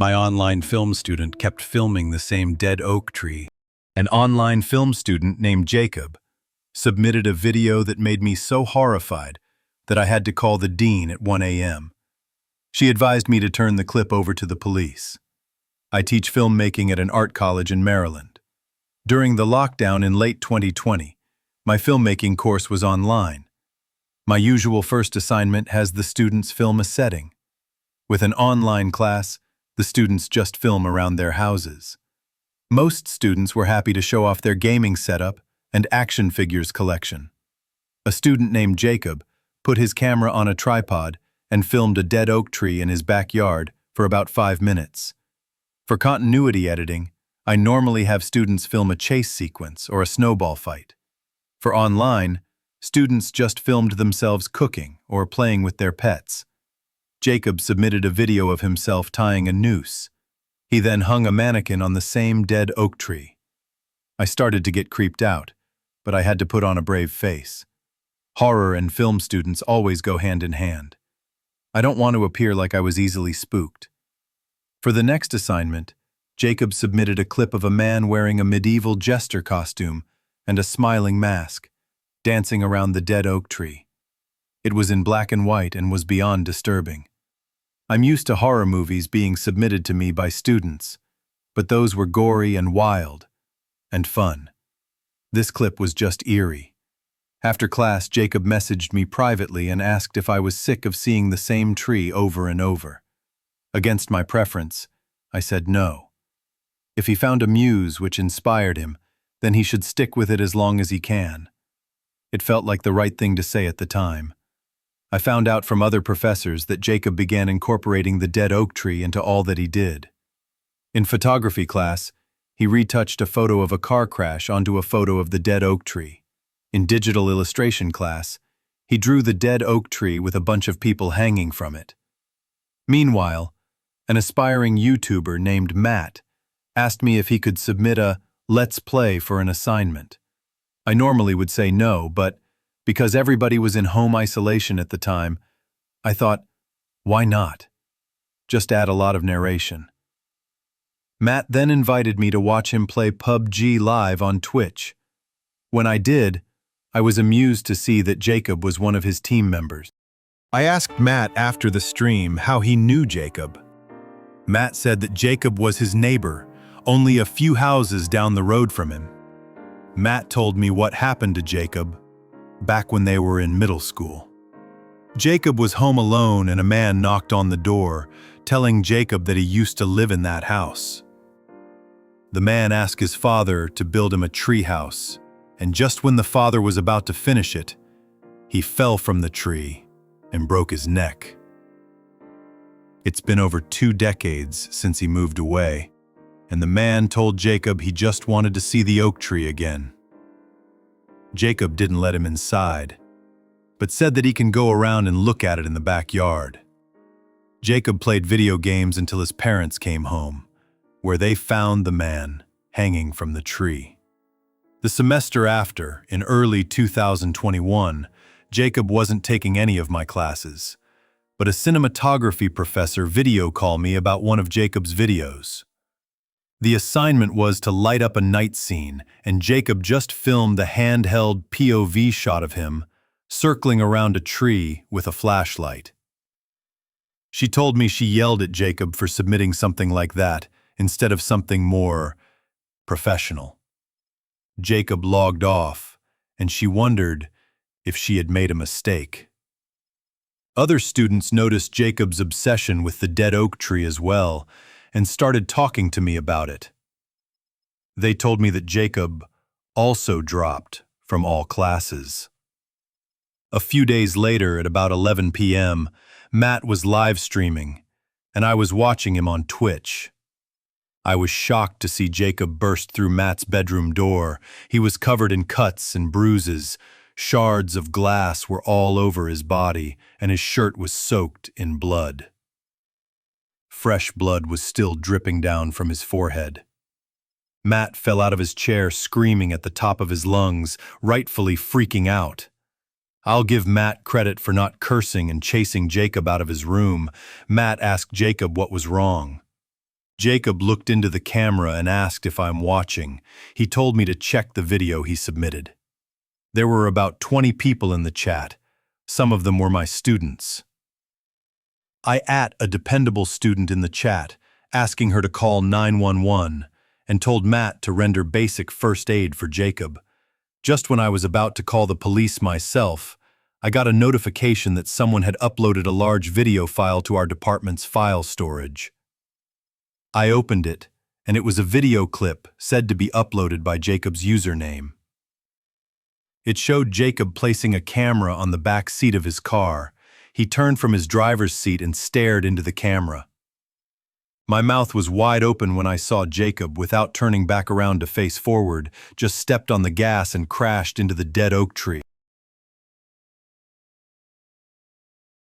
My online film student kept filming the same dead oak tree. An online film student named Jacob submitted a video that made me so horrified that I had to call the dean at 1 a.m. She advised me to turn the clip over to the police. I teach filmmaking at an art college in Maryland. During the lockdown in late 2020, my filmmaking course was online. My usual first assignment has the students film a setting. With an online class, the students just film around their houses. Most students were happy to show off their gaming setup and action figures collection. A student named Jacob put his camera on a tripod and filmed a dead oak tree in his backyard for about 5 minutes. For continuity editing, I normally have students film a chase sequence or a snowball fight. For online, students just filmed themselves cooking or playing with their pets. Jacob submitted a video of himself tying a noose. He then hung a mannequin on the same dead oak tree. I started to get creeped out, but I had to put on a brave face. Horror and film students always go hand in hand. I don't want to appear like I was easily spooked. For the next assignment, Jacob submitted a clip of a man wearing a medieval jester costume and a smiling mask, dancing around the dead oak tree. It was in black and white and was beyond disturbing. I'm used to horror movies being submitted to me by students, but those were gory and wild and fun. This clip was just eerie. After class, Jacob messaged me privately and asked if I was sick of seeing the same tree over and over. Against my preference, I said no. If he found a muse which inspired him, then he should stick with it as long as he can. It felt like the right thing to say at the time. I found out from other professors that Jacob began incorporating the dead oak tree into all that he did. In photography class, he retouched a photo of a car crash onto a photo of the dead oak tree. In digital illustration class, he drew the dead oak tree with a bunch of people hanging from it. Meanwhile, an aspiring YouTuber named Matt asked me if he could submit a Let's Play for an assignment. I normally would say no, but because everybody was in home isolation at the time, I thought, why not? Just add a lot of narration. Matt then invited me to watch him play PUBG live on Twitch. When I did, I was amused to see that Jacob was one of his team members. I asked Matt after the stream how he knew Jacob. Matt said that Jacob was his neighbor, only a few houses down the road from him. Matt told me what happened to Jacob back when they were in middle school. Jacob was home alone and a man knocked on the door, telling Jacob that he used to live in that house. The man asked his father to build him a tree house, and just when the father was about to finish it, he fell from the tree and broke his neck. It's been over 2 decades since he moved away, and the man told Jacob he just wanted to see the oak tree again. Jacob didn't let him inside, but said that he can go around and look at it in the backyard. Jacob played video games until his parents came home, where they found the man hanging from the tree. The semester after, in early 2021, Jacob wasn't taking any of my classes, but a cinematography professor video called me about one of Jacob's videos. The assignment was to light up a night scene, and Jacob just filmed the handheld POV shot of him circling around a tree with a flashlight. She told me she yelled at Jacob for submitting something like that instead of something more professional. Jacob logged off, and she wondered if she had made a mistake. Other students noticed Jacob's obsession with the dead oak tree as well, and started talking to me about it. They told me that Jacob also dropped from all classes. A few days later, at about 11 p.m., Matt was live streaming, and I was watching him on Twitch. I was shocked to see Jacob burst through Matt's bedroom door. He was covered in cuts and bruises. Shards of glass were all over his body, and his shirt was soaked in blood. Fresh blood was still dripping down from his forehead. Matt fell out of his chair screaming at the top of his lungs, rightfully freaking out. I'll give Matt credit for not cursing and chasing Jacob out of his room. Matt asked Jacob what was wrong. Jacob looked into the camera and asked if I'm watching. He told me to check the video he submitted. There were about 20 people in the chat. Some of them were my students. I at a dependable student in the chat, asking her to call 911, and told Matt to render basic first aid for Jacob. Just when I was about to call the police myself, I got a notification that someone had uploaded a large video file to our department's file storage. I opened it, and it was a video clip said to be uploaded by Jacob's username. It showed Jacob placing a camera on the back seat of his car. He turned from his driver's seat and stared into the camera. My mouth was wide open when I saw Jacob, without turning back around to face forward, just stepped on the gas and crashed into the dead oak tree.